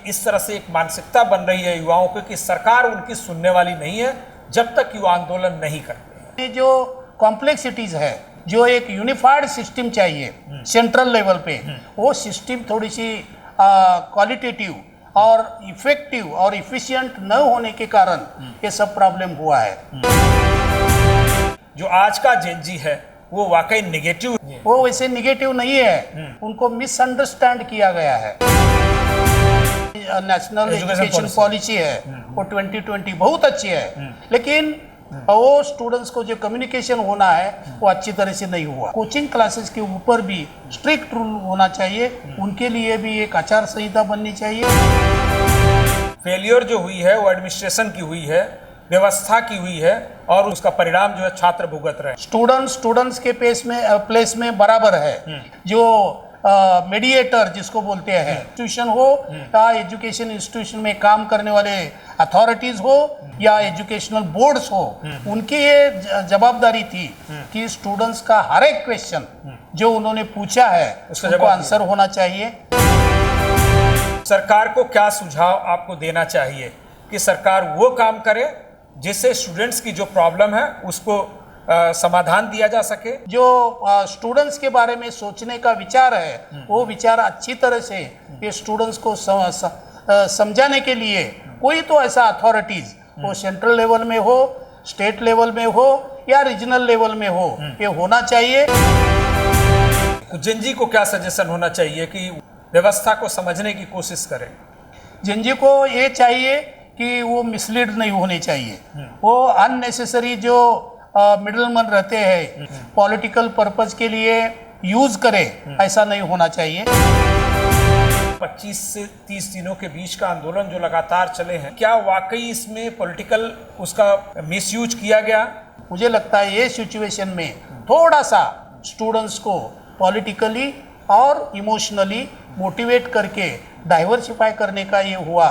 इस तरह से एक मानसिकता बन रही है युवाओं को कि सरकार उनकी सुनने वाली नहीं है जब तक युवा आंदोलन नहीं करते। ये जो कॉम्प्लेक्सिटीज है, जो एक यूनिफाइड सिस्टम चाहिए सेंट्रल लेवल पे, वो सिस्टम थोड़ी सी क्वालिटेटिव और इफेक्टिव और इफिशिएंट न होने के कारण ये सब प्रॉब्लम हुआ है। जो आज का जेनजी है वो वाकई निगेटिव है। वो वैसे निगेटिव नहीं है, उनको मिसअंडरस्टैंड किया गया है। नेशनल एजुकेशन पॉलिसी है वो 2020 बहुत अच्छी है, लेकिन वो स्टूडेंट्स को जो कम्युनिकेशन होना है वो अच्छी तरह से नहीं हुआ। कोचिंग क्लासेस के ऊपर भी स्ट्रिक्ट रूल होना चाहिए, उनके लिए भी एक आचार संहिता बननी चाहिए। फेलियर जो हुई है वो एडमिनिस्ट्रेशन की हुई है, व्यवस्था की हुई है, और उसका परिणाम जो है छात्र भुगत रहे। स्टूडेंट्स के प्लेस में बराबर है। जो मीडिएटर जिसको बोलते हैं, इंस्टीट्यूशन हो या एजुकेशन इंस्टीट्यूशन में काम करने वाले अथॉरिटीज हो या एजुकेशनल बोर्ड्स हो, उनकी ये जवाबदारी थी कि स्टूडेंट्स का हर एक क्वेश्चन जो उन्होंने पूछा है उसको आंसर होना चाहिए। सरकार को क्या सुझाव आपको देना चाहिए कि सरकार वो काम करे जिससे स्टूडेंट्स की जो प्रॉब्लम है उसको समाधान दिया जा सके। जो स्टूडेंट्स के बारे में सोचने का विचार है वो विचार अच्छी तरह से ये स्टूडेंट्स को समझाने के लिए कोई तो ऐसा अथॉरिटीज वो सेंट्रल लेवल में हो, स्टेट लेवल में हो या रीजनल लेवल में हो, ये होना चाहिए। जेनजी को क्या सजेशन होना चाहिए कि व्यवस्था को समझने की कोशिश करें? जेनजी को ये चाहिए कि वो मिसलीड नहीं होने चाहिए, वो अननेसेसरी जो मिडलमैन रहते हैं पॉलिटिकल पर्पस के लिए यूज करे, ऐसा नहीं होना चाहिए। 25 से 30 दिनों के बीच का आंदोलन जो लगातार चले हैं, क्या वाकई इसमें पॉलिटिकल उसका मिसयूज किया गया? मुझे लगता है ये सिचुएशन में थोड़ा सा स्टूडेंट्स को पॉलिटिकली और इमोशनली मोटिवेट करके डाइवर्सिफाई करने का ये हुआ।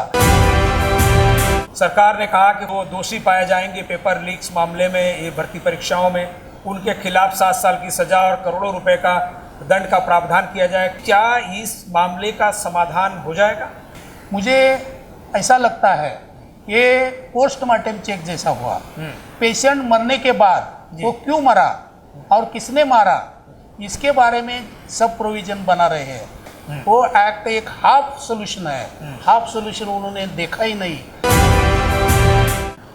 सरकार ने कहा कि वो दोषी पाए जाएंगे पेपर लीक्स मामले में, ये भर्ती परीक्षाओं में, उनके खिलाफ 7 साल की सजा और करोड़ों रुपए का दंड का प्रावधान किया जाए। क्या इस मामले का समाधान हो जाएगा? मुझे ऐसा लगता है ये पोस्टमार्टम चेक जैसा हुआ। पेशेंट मरने के बाद वो क्यों मरा और किसने मारा, इसके बारे में सब प्रोविजन बना रहे हैं। वो एक्ट एक हाफ सोल्यूशन है, हाफ सोल्यूशन उन्होंने देखा ही नहीं।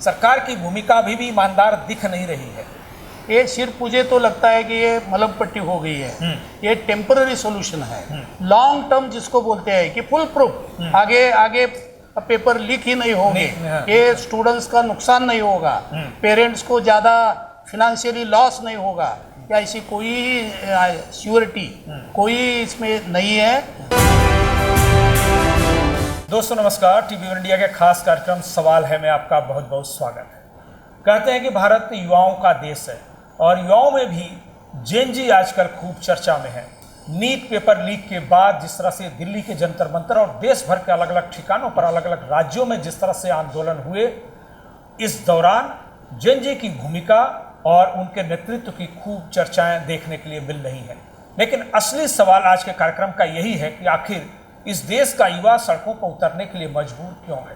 सरकार की भूमिका अभी भी ईमानदार दिख नहीं रही है। ये सिर्फ मुझे तो लगता है कि ये मलम पट्टी हो गई है, ये टेम्पररी सॉल्यूशन है। लॉन्ग टर्म जिसको बोलते हैं कि फुल प्रूफ आगे पेपर लीक ही नहीं होंगे, ये स्टूडेंट्स का नुकसान नहीं होगा, पेरेंट्स को ज़्यादा फिनेंशियली लॉस नहीं होगा, या ऐसी कोई श्योरिटी कोई इसमें नहीं है। दोस्तों नमस्कार, टीवी इंडिया के खास कार्यक्रम सवाल है में आपका बहुत बहुत स्वागत है। कहते हैं कि भारत युवाओं का देश है और युवाओं में भी जेनजी आजकल खूब चर्चा में है। नीट पेपर लीक के बाद जिस तरह से दिल्ली के जंतर मंतर और देश भर के अलग अलग ठिकानों पर अलग अलग राज्यों में जिस तरह से आंदोलन हुए, इस दौरान जेनजी की भूमिका और उनके नेतृत्व की खूब चर्चाएं देखने के लिए मिल रही हैं। लेकिन असली सवाल आज के कार्यक्रम का यही है कि आखिर इस देश का युवा सड़कों पर उतरने के लिए मजबूर क्यों है?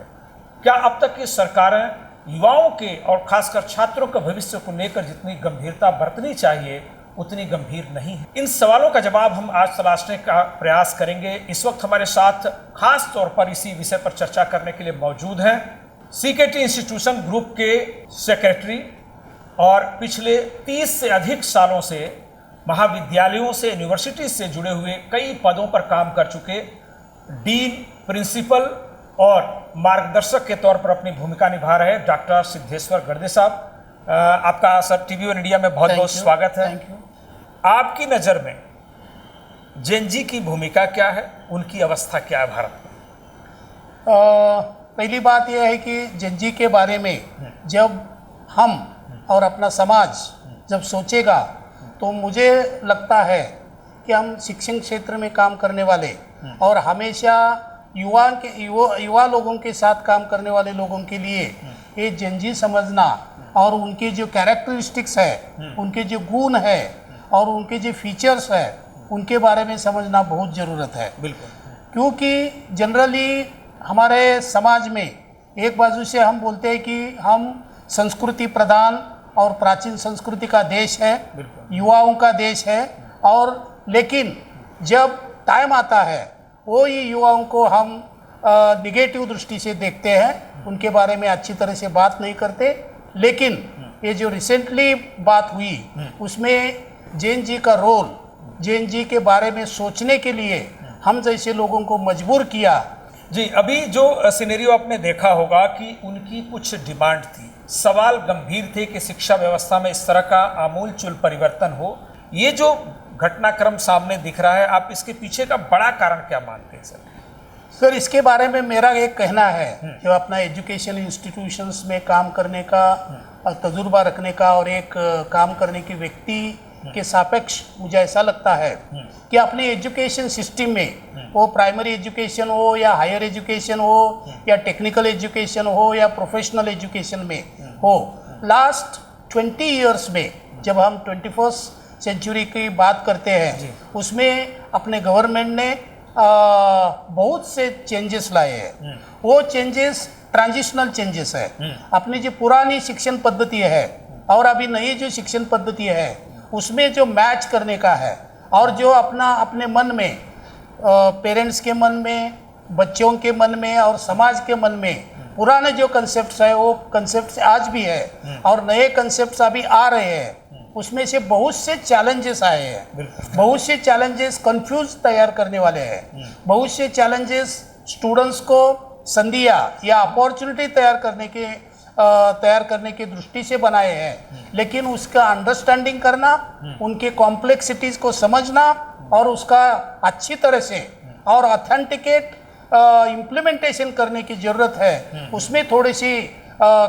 क्या अब तक की सरकारें युवाओं के और खासकर छात्रों के भविष्य को लेकर जितनी गंभीरता बरतनी चाहिए उतनी गंभीर नहीं है? इन सवालों का जवाब हम आज तलाशने का प्रयास करेंगे। इस वक्त हमारे साथ खास तौर पर इसी विषय पर चर्चा करने के लिए मौजूद हैं सीकेटी इंस्टीट्यूशन ग्रुप के सेक्रेटरी और पिछले 30 से अधिक सालों से महाविद्यालयों से, यूनिवर्सिटी से जुड़े हुए कई पदों पर काम कर चुके डीन, प्रिंसिपल और मार्गदर्शक के तौर पर अपनी भूमिका निभा रहे डॉक्टर सिद्धेश्वर गर्दे साहब, आपका सर टीवी इंडिया में बहुत बहुत स्वागत है। आपकी नज़र में जेनजी की भूमिका क्या है, उनकी अवस्था क्या है भारत में? पहली बात यह है कि जेनजी के बारे में जब हम और अपना समाज जब सोचेगा तो मुझे लगता है कि हम शिक्षण क्षेत्र में काम करने वाले और हमेशा युवा लोगों के साथ काम करने वाले लोगों के लिए ये जेनजी समझना और उनके जो कैरेक्टरिस्टिक्स है, उनके जो गुण है और उनके जो फीचर्स है, उनके बारे में समझना बहुत ज़रूरत है। बिल्कुल, क्योंकि जनरली हमारे समाज में एक बाजू से हम बोलते हैं कि हम संस्कृति प्रधान और प्राचीन संस्कृति का देश है, युवाओं का देश है, और लेकिन जब टाइम आता है वो ही युवाओं को हम निगेटिव दृष्टि से देखते हैं, उनके बारे में अच्छी तरह से बात नहीं करते। लेकिन ये जो रिसेंटली बात हुई उसमें जैन जी का रोल, जैन जी के बारे में सोचने के लिए हम जैसे लोगों को मजबूर किया। जी, अभी जो सिनेरियो आपने देखा होगा कि उनकी कुछ डिमांड थी, सवाल गंभीर थे कि शिक्षा व्यवस्था में इस तरह का आमूलचूल परिवर्तन हो। ये जो घटनाक्रम सामने दिख रहा है, आप इसके पीछे का बड़ा कारण क्या मानते हैं सर? सर, इसके बारे में मेरा एक कहना है, जो अपना एजुकेशन इंस्टीट्यूशंस में काम करने का तजुर्बा रखने का और एक काम करने की व्यक्ति के सापेक्ष मुझे ऐसा लगता है कि अपने एजुकेशन सिस्टम में, वो प्राइमरी एजुकेशन हो या हायर एजुकेशन हो या टेक्निकल एजुकेशन हो या प्रोफेशनल एजुकेशन में हो, लास्ट 20 इयर्स में जब हम 21st सेंचुरी की बात करते हैं, उसमें अपने गवर्नमेंट ने बहुत से चेंजेस लाए हैं। वो चेंजेस ट्रांजिशनल चेंजेस है। अपनी जो पुरानी शिक्षण पद्धति है और अभी नई जो शिक्षण पद्धति है उसमें जो मैच करने का है, और जो अपने मन में, पेरेंट्स के मन में, बच्चों के मन में और समाज के मन में पुराने जो कंसेप्ट्स है वो कंसेप्ट्स आज भी है, और नए कंसेप्ट्स अभी आ रहे हैं। उसमें से बहुत से चैलेंजेस आए हैं, बहुत से चैलेंजेस कंफ्यूज तैयार करने वाले हैं, बहुत से चैलेंजेस स्टूडेंट्स को संधिया या अपॉर्चुनिटी तैयार करने की दृष्टि से बनाए हैं। लेकिन उसका अंडरस्टैंडिंग करना, उनके कॉम्प्लेक्सिटीज़ को समझना और उसका अच्छी तरह से और ऑथेंटिकेट इम्प्लीमेंटेशन करने की ज़रूरत है। उसमें थोड़ी सी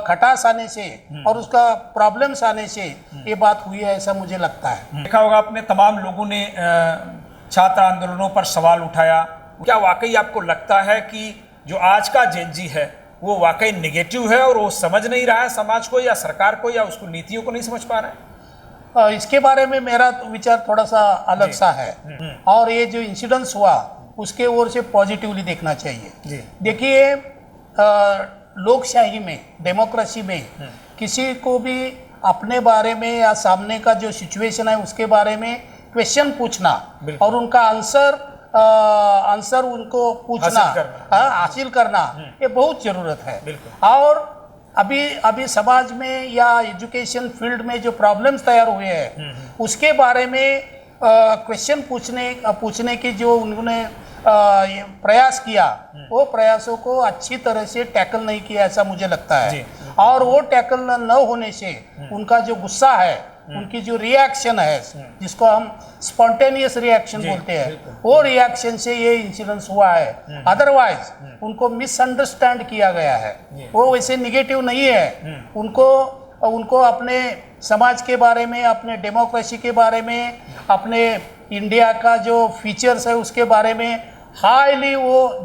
खटास आने से और उसका प्रॉब्लम्स आने से ये बात हुई है, ऐसा मुझे लगता है। देखा होगा आपने, तमाम लोगों ने छात्र आंदोलनों पर सवाल उठाया। क्या वाकई आपको लगता है कि जो आज का जेन जी है वो वाकई नेगेटिव है और वो समझ नहीं रहा है समाज को या सरकार को या उसको नीतियों को नहीं समझ पा रहा है? इसके बारे में मेरा विचार थोड़ा सा अलग सा है, और ये जो इंसिडेंस हुआ उसके ओर से पॉजिटिवली देखना चाहिए। देखिए, लोकशाही में, डेमोक्रेसी में किसी को भी अपने बारे में या सामने का जो सिचुएशन है उसके बारे में क्वेश्चन पूछना और उनका आंसर उनको पूछना, हासिल करना, ये बहुत ज़रूरत है। और अभी समाज में या एजुकेशन फील्ड में जो प्रॉब्लम्स तैयार हुए हैं उसके बारे में क्वेश्चन पूछने की जो उन्होंने प्रयास किया, वो प्रयासों को अच्छी तरह से टैकल नहीं किया, ऐसा मुझे लगता है। और वो टैकल न होने से उनका जो गुस्सा है, उनकी जो रिएक्शन है, जिसको हम स्पॉन्टेनियस रिएक्शन बोलते हैं, वो रिएक्शन से ये इंसिडेंस हुआ है। अदरवाइज उनको मिसअंडरस्टैंड किया गया है। वो वैसे निगेटिव नहीं है। उनको अपने समाज के बारे में, अपने डेमोक्रेसी के बारे में, अपने इंडिया का जो फीचर्स है उसके बारे में highly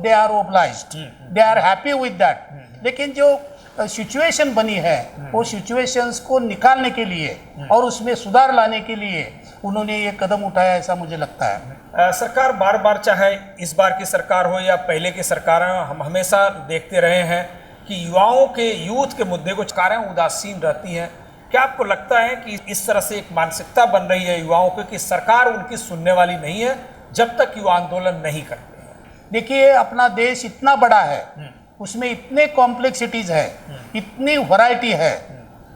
they are obliged, they are happy with that. लेकिन जो सिचुएशन बनी है वो सिचुएशंस को निकालने के लिए और उसमें सुधार लाने के लिए उन्होंने ये कदम उठाया, ऐसा मुझे लगता है। सरकार बार बार, चाहे इस बार की सरकार हो या पहले की सरकार, हम हमेशा देखते रहे हैं कि युवाओं के, यूथ के मुद्दे को सरकारें उदासीन रहती हैं। क्या आपको लगता है कि इस तरह से एक मानसिकता बन रही है युवाओं को कि सरकार उनकी सुनने वाली नहीं है जब तक युवा आंदोलन नहीं करते हैं? देखिए, अपना देश इतना बड़ा है, उसमें इतने कॉम्प्लेक्सिटीज है, इतनी वैरायटी है।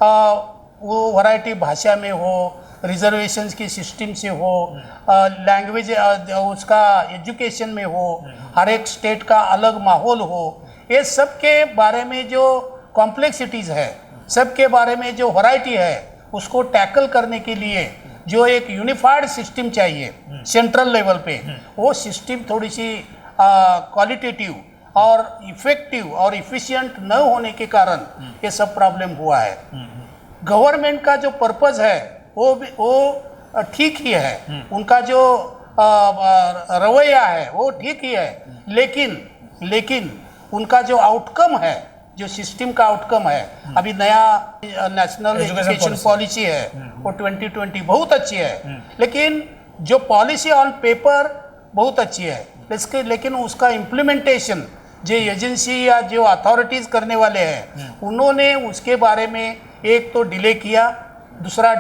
वो वैरायटी भाषा में हो, रिजर्वेशंस की सिस्टम से हो, लैंग्वेज उसका एजुकेशन में हो, हर एक स्टेट का अलग माहौल हो, ये सब के बारे में जो कॉम्प्लेक्सिटीज़ है, सब के बारे में जो वैरायटी है, उसको टैकल करने के लिए जो एक यूनिफाइड सिस्टम चाहिए सेंट्रल लेवल पे, वो सिस्टम थोड़ी सी क्वालिटेटिव और इफेक्टिव और इफिशिएंट न होने के कारण ये सब प्रॉब्लम हुआ है। गवर्नमेंट का जो पर्पज़ है वो ठीक ही है, उनका जो रवैया है वो ठीक ही है, लेकिन उनका जो आउटकम है, जो सिस्टम का आउटकम है, अभी नया नेशनल एजुकेशन पॉलिसी है वो 2020 बहुत अच्छी है, लेकिन जो पॉलिसी ऑन पेपर बहुत अच्छी है, लेकिन उसका इम्प्लीमेंटेशन जो एजेंसी या जो अथॉरिटीज़ करने वाले हैं उन्होंने उसके बारे में एक तो डिले किया, दूसरा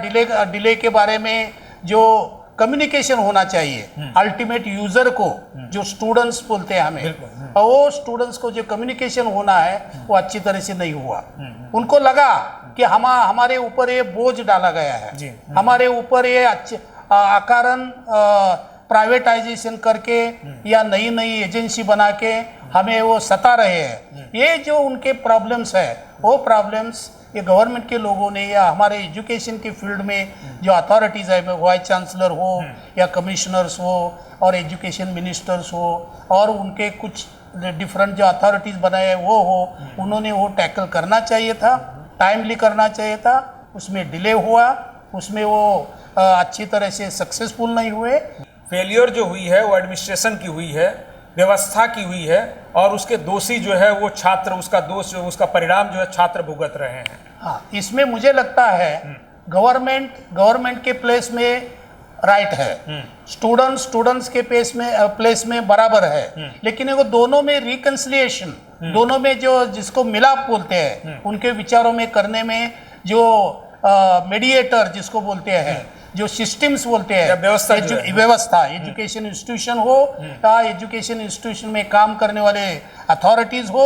डिले के बारे में जो कम्युनिकेशन होना चाहिए अल्टीमेट यूज़र को, जो स्टूडेंट्स बोलते हैं हमें, और वो स्टूडेंट्स को जो कम्युनिकेशन होना है वो अच्छी तरह से नहीं हुआ। उनको लगा कि हमारे ऊपर ये बोझ डाला गया है, हमारे ऊपर ये अकारण प्राइवेटाइजेशन करके या नई नई एजेंसी बना के हमें वो सता रहे हैं। ये जो उनके प्रॉब्लम्स है वो प्रॉब्लम्स ये गवर्नमेंट के लोगों ने या हमारे एजुकेशन के फील्ड में जो अथॉरिटीज़ है, वाइस चांसलर हो या कमिश्नर्स हो और एजुकेशन मिनिस्टर्स हो और उनके कुछ डिफरेंट जो अथॉरिटीज़ बनाए वो हो, उन्होंने वो टैकल करना चाहिए था, टाइमली करना चाहिए था। उसमें डिले हुआ, उसमें वो अच्छी तरह से सक्सेसफुल नहीं हुए। फेलियर जो हुई है वो एडमिनिस्ट्रेशन की हुई है, व्यवस्था की हुई है, और उसके दोषी जो है वो छात्र, उसका दोष जो उसका परिणाम जो है छात्र भुगत रहे हैं। हाँ, इसमें मुझे लगता है गवर्नमेंट के प्लेस में राइट है, स्टूडेंट्स के प्लेस में बराबर है, लेकिन वो दोनों में रिकन्सिलिएशन, दोनों में जो जिसको मिलाप बोलते हैं उनके विचारों में करने में जो मीडिएटर जिसको बोलते हैं, जो सिस्टम्स बोलते हैं, व्यवस्था एजुकेशन इंस्टीट्यूशन हो या एजुकेशन इंस्टीट्यूशन में काम करने वाले अथॉरिटीज़ हो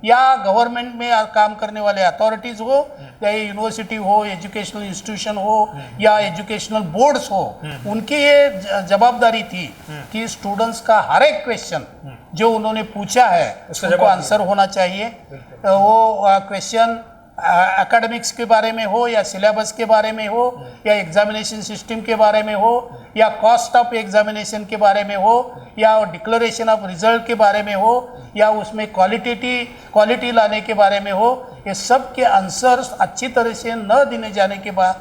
या गवर्नमेंट में काम करने वाले अथॉरिटीज़ हो या यूनिवर्सिटी हो, एजुकेशनल इंस्टीट्यूशन हो या एजुकेशनल बोर्ड्स हो, उनकी ये जवाबदारी थी कि स्टूडेंट्स का हर एक क्वेश्चन जो उन्होंने पूछा है उसको आंसर होना चाहिए। वो क्वेश्चन एकेडमिक्स के बारे में हो या सिलेबस के बारे में हो या एग्जामिनेशन सिस्टम के बारे में हो या कॉस्ट ऑफ एग्जामिनेशन के बारे में हो या डिक्लेरेशन ऑफ रिजल्ट के बारे में हो या उसमें क्वालिटी लाने के बारे में हो, ये सब के आंसर्स अच्छी तरह से न देने जाने के बाद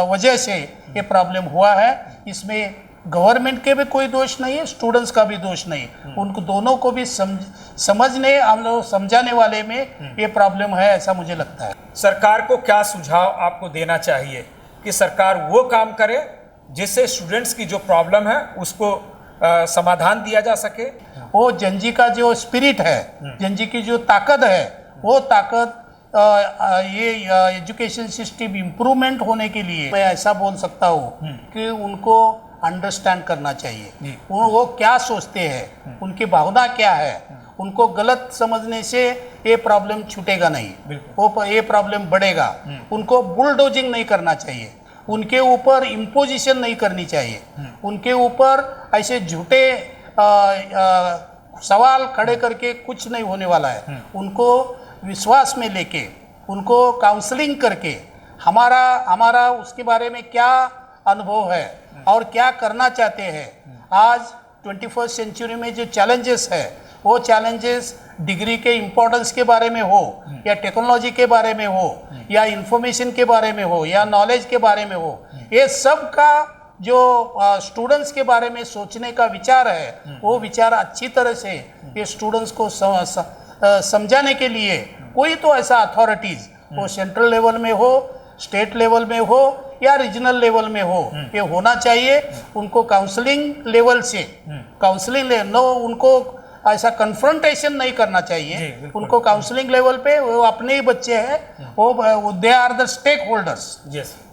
वजह से ये प्रॉब्लम हुआ है। इसमें गवर्नमेंट के भी कोई दोष नहीं है, स्टूडेंट्स का भी दोष नहीं, उनको दोनों को भी समझने हम लोग समझाने वाले में ये प्रॉब्लम है, ऐसा मुझे लगता है। सरकार को क्या सुझाव आपको देना चाहिए कि सरकार वो काम करे जिससे स्टूडेंट्स की जो प्रॉब्लम है उसको समाधान दिया जा सके? वो जंजी का जो स्पिरिट है, जंजी की जो ताकत है, वो ताकत ये एजुकेशन सिस्टम इम्प्रूवमेंट होने के लिए मैं ऐसा बोल सकता हूँ कि उनको अंडरस्टैंड करना चाहिए, वो क्या सोचते हैं, उनकी भावना क्या है। उनको गलत समझने से ये प्रॉब्लम छूटेगा नहीं, वो ये प्रॉब्लम बढ़ेगा। उनको बुलडोजिंग नहीं करना चाहिए, उनके ऊपर इम्पोजिशन नहीं करनी चाहिए, उनके ऊपर ऐसे झूठे सवाल खड़े करके कुछ नहीं होने वाला है। उनको विश्वास में लेके, उनको काउंसलिंग करके हमारा उसके बारे में क्या अनुभव है और क्या करना चाहते हैं। आज 21st सेंचुरी में जो चैलेंजेस है वो चैलेंजेस डिग्री के इम्पोर्टेंस के बारे में हो या टेक्नोलॉजी के बारे में हो या इंफॉर्मेशन के बारे में हो या नॉलेज के बारे में हो, ये सब का जो स्टूडेंट्स के बारे में सोचने का विचार है वो विचार अच्छी तरह से ये स्टूडेंट्स को समझाने के लिए कोई तो ऐसा अथॉरिटीज़ वो सेंट्रल लेवल में हो, स्टेट लेवल में हो या रीजनल लेवल में हो, ये होना चाहिए। उनको काउंसलिंग लेवल से उनको ऐसा कन्फ्रंटेशन नहीं करना चाहिए। उनको काउंसलिंग लेवल पे वो अपने ही बच्चे हैं, वो they are the stakeholders,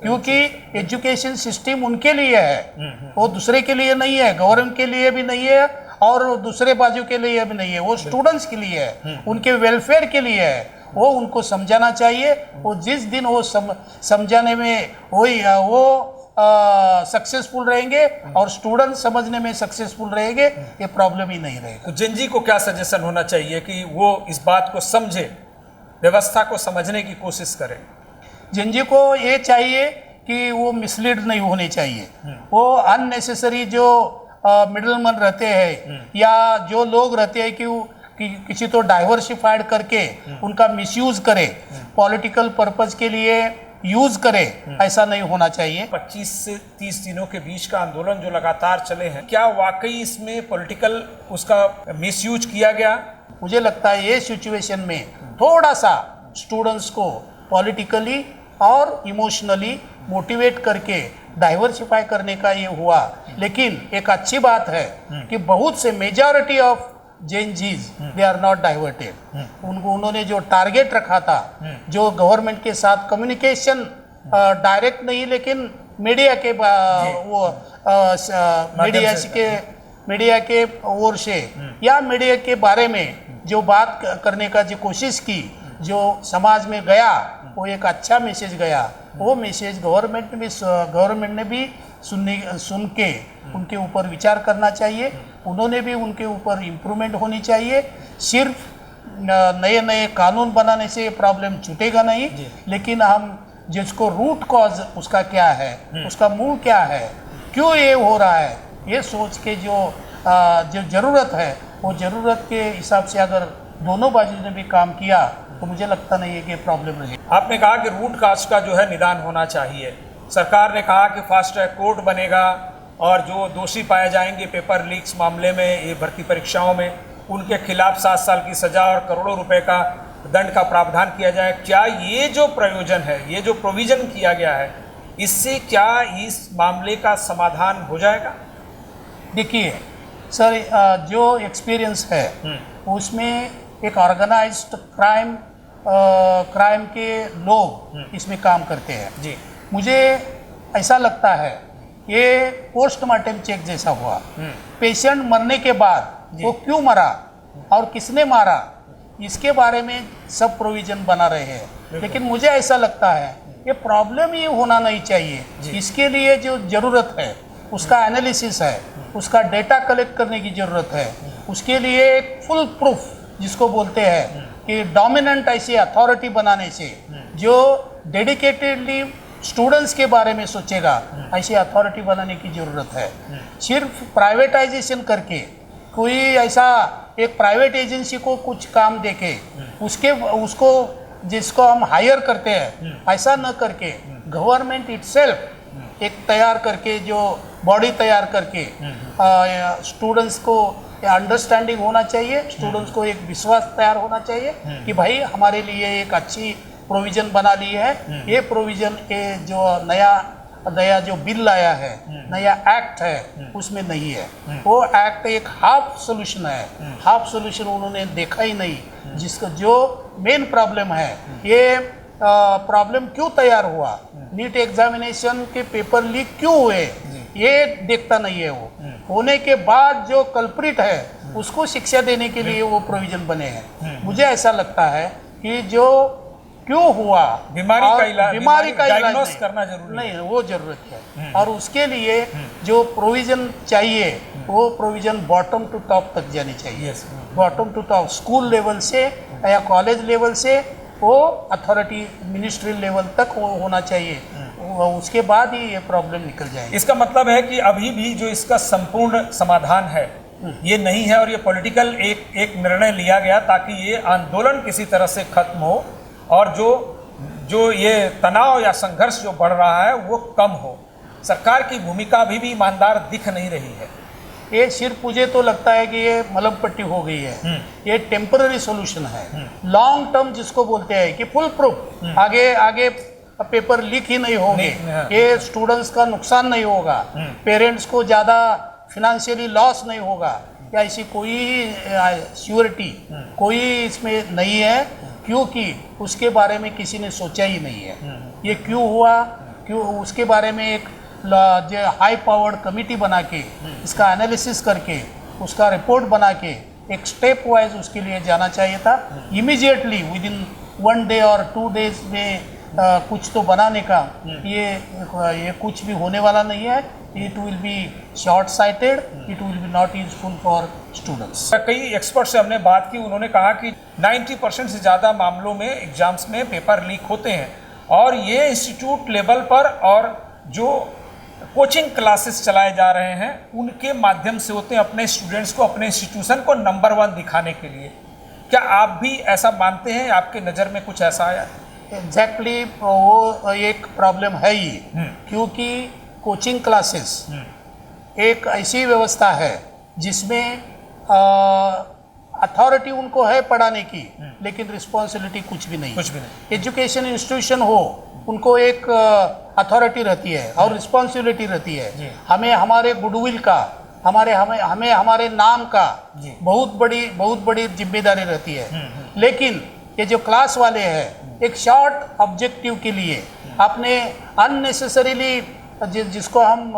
क्योंकि एजुकेशन सिस्टम उनके लिए है, वो दूसरे के लिए नहीं है, गवर्नमेंट के लिए भी नहीं है और दूसरे बाजू के लिए भी नहीं है, वो स्टूडेंट्स के लिए है, उनके वेलफेयर के लिए है। वो उनको समझाना चाहिए। वो जिस दिन वो समझाने में वो सक्सेसफुल रहेंगे और स्टूडेंट समझने में सक्सेसफुल रहेंगे, ये प्रॉब्लम ही नहीं रहेगा। तो जंजी को क्या सजेशन होना चाहिए कि वो इस बात को समझे, व्यवस्था को समझने की कोशिश करें? जंजी को ये चाहिए कि वो मिसलीड नहीं होने चाहिए। वो अननेसेसरी जो मिडलमैन रहते हैं या जो लोग रहते हैं कि किसी तो डाइवर्सिफाइड करके उनका मिसयूज करे, पॉलिटिकल पर्पस के लिए यूज करे, ऐसा नहीं होना चाहिए। 25 से 30 दिनों के बीच का आंदोलन जो लगातार चले हैं, क्या वाकई इसमें पॉलिटिकल उसका मिसयूज किया गया? मुझे लगता है ये सिचुएशन में थोड़ा सा स्टूडेंट्स को पॉलिटिकली और इमोशनली मोटिवेट करके डाइवर्सिफाई करने का ये हुआ। लेकिन एक अच्छी बात है कि बहुत से majority of Gen Zs they are not diverted. उन्होंने जो टारगेट रखा था, जो गवर्नमेंट के साथ कम्युनिकेशन डायरेक्ट नहीं लेकिन मीडिया के मीडिया के ओर से या मीडिया के बारे में जो बात करने का जो कोशिश की, जो समाज में गया, वो एक अच्छा मैसेज गया। वो मैसेज गवर्नमेंट ने भी सुन के उनके ऊपर विचार करना चाहिए। उन्होंने भी उनके ऊपर इम्प्रूवमेंट होनी चाहिए। सिर्फ नए नए कानून बनाने से ये प्रॉब्लम छूटेगा नहीं, लेकिन हम जिसको रूट कॉज उसका क्या है, उसका मूल क्या है, क्यों ये हो रहा है, ये सोच के जो ज़रूरत है, वो ज़रूरत के हिसाब से अगर दोनों बाजू ने भी काम किया तो मुझे लगता नहीं है कि प्रॉब्लम रहे। आपने कहा कि रूट काज का जो है निदान होना चाहिए। सरकार ने कहा कि फास्ट ट्रैक कोर्ट बनेगा और जो दोषी पाए जाएंगे पेपर लीक्स मामले में, ये भर्ती परीक्षाओं में, उनके खिलाफ 7 साल की सजा और करोड़ों रुपए का दंड का प्रावधान किया जाए। क्या ये जो प्रयोजन है, ये जो प्रोविज़न किया गया है, इससे क्या इस मामले का समाधान हो जाएगा? देखिए सर, जो एक्सपीरियंस है उसमें एक ऑर्गेनाइज्ड क्राइम के लोग इसमें काम करते हैं जी। मुझे ऐसा लगता है ये पोस्टमार्टम चेक जैसा हुआ। पेशेंट मरने के बाद वो क्यों मरा और किसने मारा, इसके बारे में सब प्रोविजन बना रहे हैं, लेकिन मुझे ऐसा लगता है ये प्रॉब्लम ही होना नहीं चाहिए। इसके लिए जो ज़रूरत है उसका एनालिसिस है, उसका डेटा कलेक्ट करने की ज़रूरत है। उसके लिए एक फुल प्रूफ जिसको बोलते हैं कि डोमिनेंट ऐसी अथॉरिटी बनाने से जो डेडिकेटेडली स्टूडेंट्स के बारे में सोचेगा, ऐसी अथॉरिटी बनाने की ज़रूरत है। सिर्फ प्राइवेटाइजेशन करके कोई ऐसा एक प्राइवेट एजेंसी को कुछ काम देके उसको जिसको हम हायर करते हैं, ऐसा न करके गवर्नमेंट इटसेल्फ एक तैयार करके, जो बॉडी तैयार करके स्टूडेंट्स को अंडरस्टैंडिंग होना चाहिए, स्टूडेंट्स को एक विश्वास तैयार होना चाहिए कि भाई हमारे लिए एक अच्छी प्रोविज़न बना ली है। ये प्रोविज़न के जो नया जो बिल लाया है, नया एक्ट है, उसमें नहीं है। वो एक्ट एक हाफ सोल्यूशन है, हाफ सोल्यूशन उन्होंने देखा ही नहीं। जिसका जो मेन प्रॉब्लम है, ये प्रॉब्लम क्यों तैयार हुआ, नीट एग्जामिनेशन के पेपर लीक क्यों हुए, ये देखता नहीं है। वो होने के बाद जो कल्प्रिट है उसको शिक्षा देने के लिए वो प्रोविज़न बने हैं। मुझे ऐसा लगता है कि जो क्यों हुआ, बीमारी का इलाज डायग्नोस करना जरूरी नहीं, वो जरूरत है। और उसके लिए जो प्रोविज़न चाहिए, वो प्रोविज़न बॉटम टू टॉप तक जानी चाहिए। Bottom to top, school level से या कॉलेज लेवल से वो अथॉरिटी मिनिस्ट्री लेवल तक वो होना चाहिए। उसके बाद ही ये प्रॉब्लम निकल जाएगी। इसका मतलब है कि अभी भी जो इसका संपूर्ण समाधान है ये नहीं है, और ये पॉलिटिकल एक निर्णय लिया गया ताकि ये आंदोलन किसी तरह से खत्म हो और जो ये तनाव या संघर्ष जो बढ़ रहा है वो कम हो। सरकार की भूमिका अभी भी ईमानदार दिख नहीं रही है। ये सिर्फ मुझे तो लगता है कि ये मलम पट्टी हो गई है। ये टेम्पररी सॉल्यूशन है। लॉन्ग टर्म जिसको बोलते हैं कि फुल प्रूफ आगे पेपर लीक ही नहीं होंगे, ये स्टूडेंट्स का नुकसान नहीं होगा, पेरेंट्स को ज़्यादा फिनेंशियली लॉस नहीं होगा, या ऐसी कोई श्योरिटी कोई इसमें नहीं है, क्योंकि उसके बारे में किसी ने सोचा ही नहीं है। ये क्यों हुआ, क्यों, उसके बारे में एक जो हाई पावर्ड कमिटी बना के इसका एनालिसिस करके उसका रिपोर्ट बना के एक स्टेप वाइज उसके लिए जाना चाहिए था। इमीडिएटली विद इन 1 डे और 2 डेज में कुछ तो बनाने का ये कुछ भी होने वाला नहीं है। It will be short sighted, it will be not useful for students. कई एक्सपर्ट से हमने बात की, उन्होंने कहा कि 90% से ज़्यादा मामलों में एग्जाम्स में पेपर लीक होते हैं, और ये इंस्टीट्यूट लेवल पर और जो कोचिंग क्लासेस चलाए जा रहे हैं उनके माध्यम से होते हैं, अपने स्टूडेंट्स को, अपने इंस्टीट्यूशन को नंबर 1 दिखाने के लिए। क्या आप भी ऐसा मानते हैं? आपके नज़र में कुछ ऐसा आया? एग्जैक्टली वो एक प्रॉब्लम है ही, क्योंकि कोचिंग क्लासेस एक ऐसी व्यवस्था है जिसमें अथॉरिटी उनको है पढ़ाने की, लेकिन रिस्पॉन्सिबिलिटी कुछ भी नहीं। एजुकेशन इंस्टीट्यूशन हो, उनको एक अथॉरिटी रहती है और रिस्पॉन्सिबिलिटी रहती है। हमें हमारे गुडविल का हमें हमें हमारे नाम का जी। बहुत बड़ी जिम्मेदारी रहती है। लेकिन ये जो क्लास वाले हैं एक शॉर्ट ऑब्जेक्टिव के लिए अपने अननेसेसरीली जिसको हम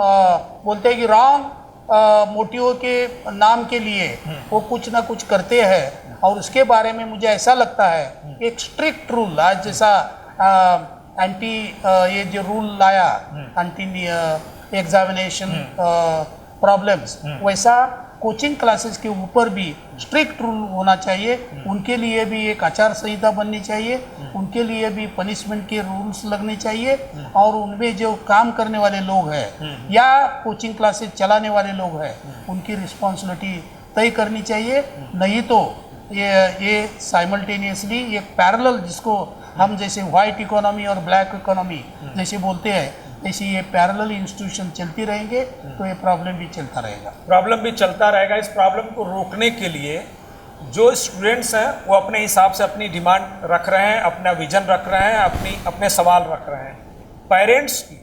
बोलते हैं कि रॉन्ग मोटिव के नाम के लिए वो कुछ ना कुछ करते हैं। और उसके बारे में मुझे ऐसा लगता है एक स्ट्रिक्ट रूल आज जैसा एंटी ये जो रूल लाया एंटी एग्जामिनेशन प्रॉब्लम्स, वैसा कोचिंग क्लासेस के ऊपर भी स्ट्रिक्ट रूल होना चाहिए। उनके लिए भी एक आचार संहिता बननी चाहिए, उनके लिए भी पनिशमेंट के रूल्स लगने चाहिए। और उनमें जो काम करने वाले लोग हैं या कोचिंग क्लासेस चलाने वाले लोग हैं उनकी रिस्पॉन्सिबिलिटी तय करनी चाहिए। नहीं तो ये साइमल्टेनियसली एक पैरेलल जिसको हम जैसे वाइट इकोनॉमी और ब्लैक इकोनॉमी जैसे बोलते हैं, ऐसे ये पैरेलल इंस्टीट्यूशन चलती रहेंगे तो ये प्रॉब्लम भी चलता रहेगा। प्रॉब्लम भी चलता रहेगा। इस प्रॉब्लम को रोकने के लिए जो स्टूडेंट्स हैं वो अपने हिसाब से अपनी डिमांड रख रहे हैं, अपना विजन रख रहे हैं, अपने सवाल रख रहे हैं। पेरेंट्स की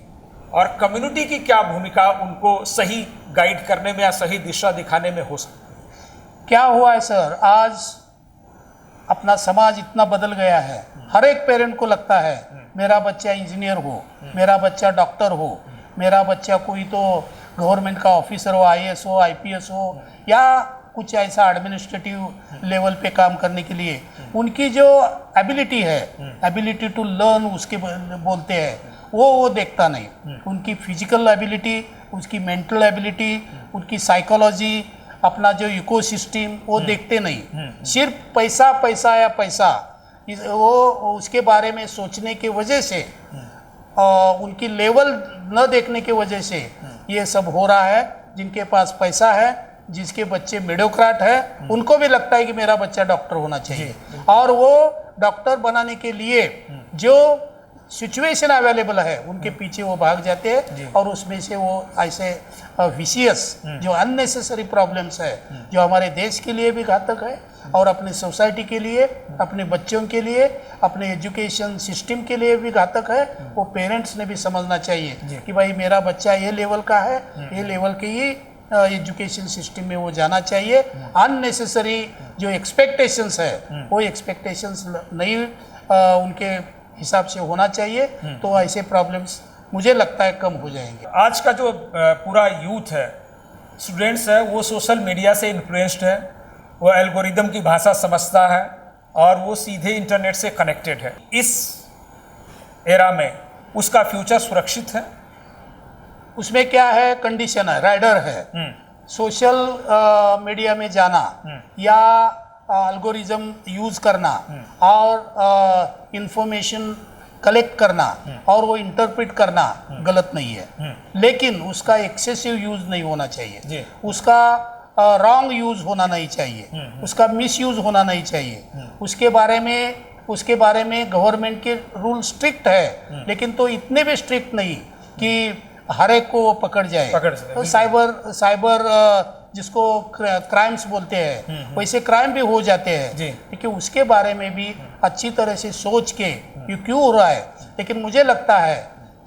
और कम्युनिटी की क्या भूमिका उनको सही गाइड करने में या सही दिशा दिखाने में हो सकती है? क्या हुआ है सर, आज अपना समाज इतना बदल गया है। हर एक पेरेंट को लगता है मेरा बच्चा इंजीनियर हो, मेरा बच्चा डॉक्टर हो, मेरा बच्चा कोई तो गवर्नमेंट का ऑफिसर हो, आईएएस हो, आईपीएस हो या कुछ ऐसा एडमिनिस्ट्रेटिव लेवल पे काम करने के लिए उनकी जो एबिलिटी है, एबिलिटी टू लर्न उसके बोलते हैं, वो देखता नहीं। उनकी फिजिकल एबिलिटी, उसकी मेंटल एबिलिटी, उनकी साइकोलॉजी, अपना जो इकोसिस्टम वो देखते नहीं। सिर्फ पैसा पैसा या पैसा वो उसके बारे में सोचने की वजह से उनकी लेवल न देखने की वजह से ये सब हो रहा है। जिनके पास पैसा है, जिसके बच्चे मिडोक्राट है, उनको भी लगता है कि मेरा बच्चा डॉक्टर होना चाहिए और वो डॉक्टर बनाने के लिए जो सिचुएशन अवेलेबल है उनके पीछे वो भाग जाते हैं और उसमें से वो ऐसे विशियस जो अननेसेसरी प्रॉब्लम्स है जो हमारे देश के लिए भी घातक है और अपने सोसाइटी के लिए, अपने बच्चों के लिए, अपने एजुकेशन सिस्टम के लिए भी घातक है। वो पेरेंट्स ने भी समझना चाहिए कि भाई मेरा बच्चा ये लेवल का है, ये लेवल के ही एजुकेशन सिस्टम में वो जाना चाहिए। अननेसेसरी जो एक्सपेक्टेशंस है वो एक्सपेक्टेशंस नहीं उनके हिसाब से होना चाहिए, तो ऐसे प्रॉब्लम्स मुझे लगता है कम हो जाएंगे। आज का जो पूरा यूथ है, स्टूडेंट्स है, वो सोशल मीडिया से इन्फ्लुएंस्ड है, वो एल्गोरिदम की भाषा समझता है और वो सीधे इंटरनेट से कनेक्टेड है। इस एरा में उसका फ्यूचर सुरक्षित है? उसमें क्या है, कंडीशन है, राइडर है। सोशल मीडिया में जाना या एल्गोरिज्म यूज करना और इंफॉर्मेशन कलेक्ट करना और वो इंटरप्रेट करना गलत नहीं है, लेकिन उसका एक्सेसिव यूज नहीं होना चाहिए, उसका रॉन्ग यूज होना नहीं चाहिए, उसका मिस यूज होना नहीं चाहिए। उसके बारे में गवर्नमेंट के रूल स्ट्रिक्ट है, लेकिन तो इतने भी स्ट्रिक्ट नहीं कि हर एक को पकड़ जाए। तो साइबर जिसको क्राइम्स बोलते हैं वैसे क्राइम भी हो जाते हैं, क्योंकि उसके बारे में भी अच्छी तरह से सोच के ये क्यों हो रहा है। लेकिन मुझे लगता है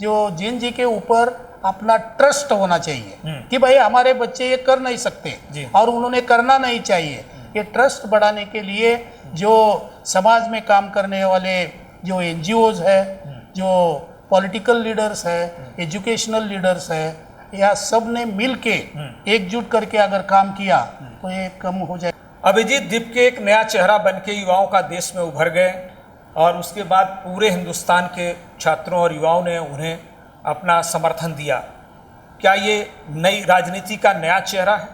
जो जेन जी के ऊपर अपना ट्रस्ट होना चाहिए कि भाई हमारे बच्चे ये कर नहीं सकते और उन्होंने करना नहीं चाहिए। ये ट्रस्ट बढ़ाने के लिए जो समाज में काम करने वाले जो NGOs है, जो पॉलिटिकल लीडर्स है, एजुकेशनल लीडर्स है, या सब ने मिल के एकजुट करके अगर काम किया तो ये कम हो जाए। अभिजीत दीपके एक नया चेहरा बन के युवाओं का देश में उभर गए और उसके बाद पूरे हिंदुस्तान के छात्रों और युवाओं ने उन्हें अपना समर्थन दिया। क्या ये नई राजनीति का नया चेहरा है?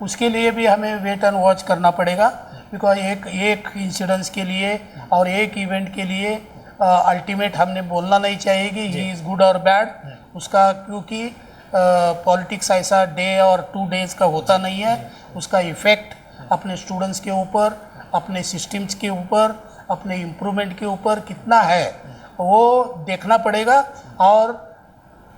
उसके लिए भी हमें वेट एंड वॉच करना पड़ेगा, बिकॉज एक इंसिडेंस के लिए और एक इवेंट के लिए अल्टीमेट हमने बोलना नहीं चाहिए कि ही इज़ गुड और बैड उसका, क्योंकि पॉलिटिक्स ऐसा डे और 2 डेज का होता नहीं है। उसका इफ़ेक्ट अपने स्टूडेंट्स के ऊपर, अपने सिस्टम्स के ऊपर, अपने इम्प्रूवमेंट के ऊपर कितना है वो देखना पड़ेगा। और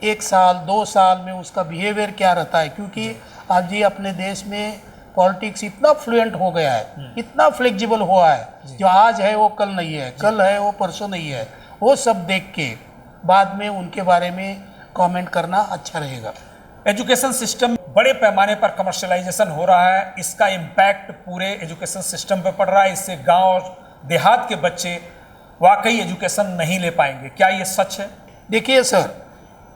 1 साल 2 साल में उसका बिहेवियर क्या रहता है, क्योंकि आज जी अपने देश में पॉलिटिक्स इतना फ्लुएंट हो गया है, इतना फ्लेक्सिबल हुआ है, जो आज है वो कल नहीं है, कल है वो परसों नहीं है। वो सब देख के बाद में उनके बारे में कमेंट करना अच्छा रहेगा। एजुकेशन सिस्टम बड़े पैमाने पर कमर्शियलाइजेशन हो रहा है, इसका इम्पैक्ट पूरे एजुकेशन सिस्टम पर पड़ रहा है। इससे गांव और देहात के बच्चे वाकई एजुकेशन नहीं ले पाएंगे। क्या ये सच है? देखिए सर,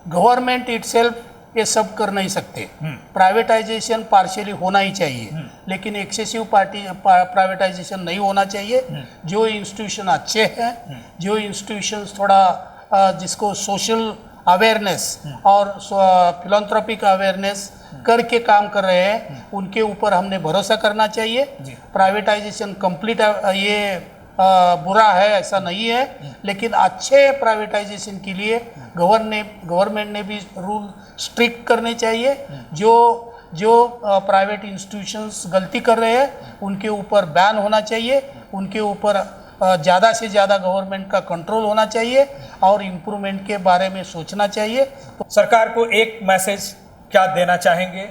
गवर्नमेंट इटसेल्फ ये सब कर नहीं सकते। प्राइवेटाइजेशन पार्शियली होना ही चाहिए, लेकिन एक्सेसिव प्राइवेटाइजेशन नहीं होना चाहिए। जो इंस्टीट्यूशन अच्छे हैं, जो इंस्टीट्यूशंस थोड़ा जिसको सोशल अवेयरनेस और फिलॉन्थ्रोपिक अवेयरनेस करके काम कर रहे हैं, उनके ऊपर हमने भरोसा करना चाहिए। प्राइवेटाइजेशन कंप्लीट ये बुरा है ऐसा नहीं है, लेकिन अच्छे प्राइवेटाइजेशन के लिए गवर्नमेंट ने भी रूल स्ट्रिक्ट करने चाहिए। जो प्राइवेट इंस्टीट्यूशंस गलती कर रहे हैं उनके ऊपर बैन होना चाहिए, उनके ऊपर ज़्यादा से ज़्यादा गवर्नमेंट का कंट्रोल होना चाहिए और इम्प्रूवमेंट के बारे में सोचना चाहिए। सरकार को एक मैसेज क्या देना चाहेंगे,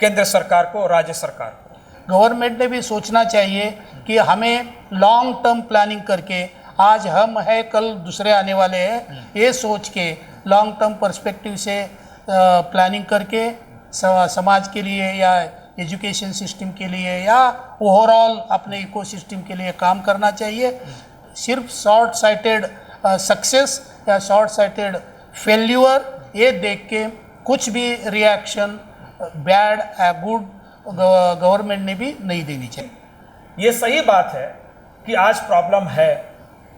केंद्र सरकार को, राज्य सरकार को? गवर्नमेंट ने भी सोचना चाहिए कि हमें लॉन्ग टर्म प्लानिंग करके, आज हम है कल दूसरे आने वाले हैं, ये सोच के लॉन्ग टर्म पर्सपेक्टिव से प्लानिंग करके समाज के लिए या एजुकेशन सिस्टम के लिए या ओवरऑल अपने इकोसिस्टम के लिए काम करना चाहिए। सिर्फ शॉर्ट साइटेड सक्सेस या शॉर्ट साइटेड फेल्यूर ये देख के कुछ भी रिएक्शन बैड या गुड गवर्नमेंट ने भी नहीं देनी चाहिए। ये सही बात है कि आज प्रॉब्लम है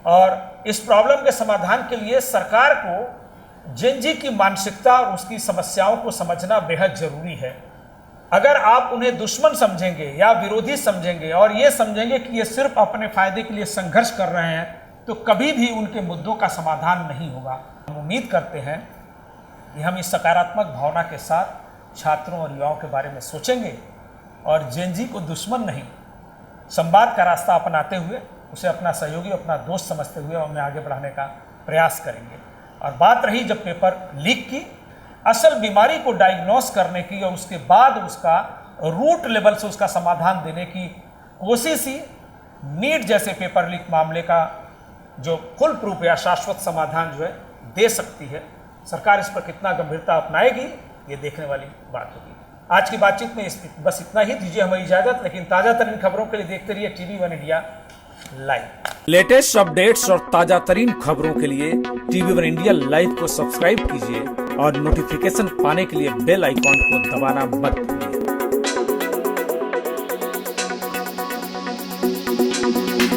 और इस प्रॉब्लम के समाधान के लिए सरकार को जेन जी की मानसिकता और उसकी समस्याओं को समझना बेहद जरूरी है। अगर आप उन्हें दुश्मन समझेंगे या विरोधी समझेंगे और ये समझेंगे कि ये सिर्फ अपने फायदे के लिए संघर्ष कर रहे हैं, तो कभी भी उनके मुद्दों का समाधान नहीं होगा। हम उम्मीद करते हैं कि हम इस सकारात्मक भावना के साथ छात्रों और युवाओं के बारे में सोचेंगे और जेन जी को दुश्मन नहीं, संवाद का रास्ता अपनाते हुए उसे अपना सहयोगी, अपना दोस्त समझते हुए हमें आगे बढ़ाने का प्रयास करेंगे। और बात रही जब पेपर लीक की, असल बीमारी को डायग्नोस करने की और उसके बाद उसका रूट लेवल से उसका समाधान देने की कोशिश ही नीट जैसे पेपर लीक मामले का जो फुल प्रूफ या शाश्वत समाधान जो है दे सकती है। सरकार इस पर कितना गंभीरता अपनाएगी ये देखने वाली बात होगी। आज की बातचीत में बस इतना ही। दीजिए हमें इजाजत, लेकिन ताज़ा तरीन खबरों के लिए देखते रहिए TV1 India live. Latest updates और ताजा तरीन खबरों के लिए TV1 इंडिया लाइव को सब्सक्राइब कीजिए और नोटिफिकेशन पाने के लिए बेल आइकॉन को दबाना मत भूलिए।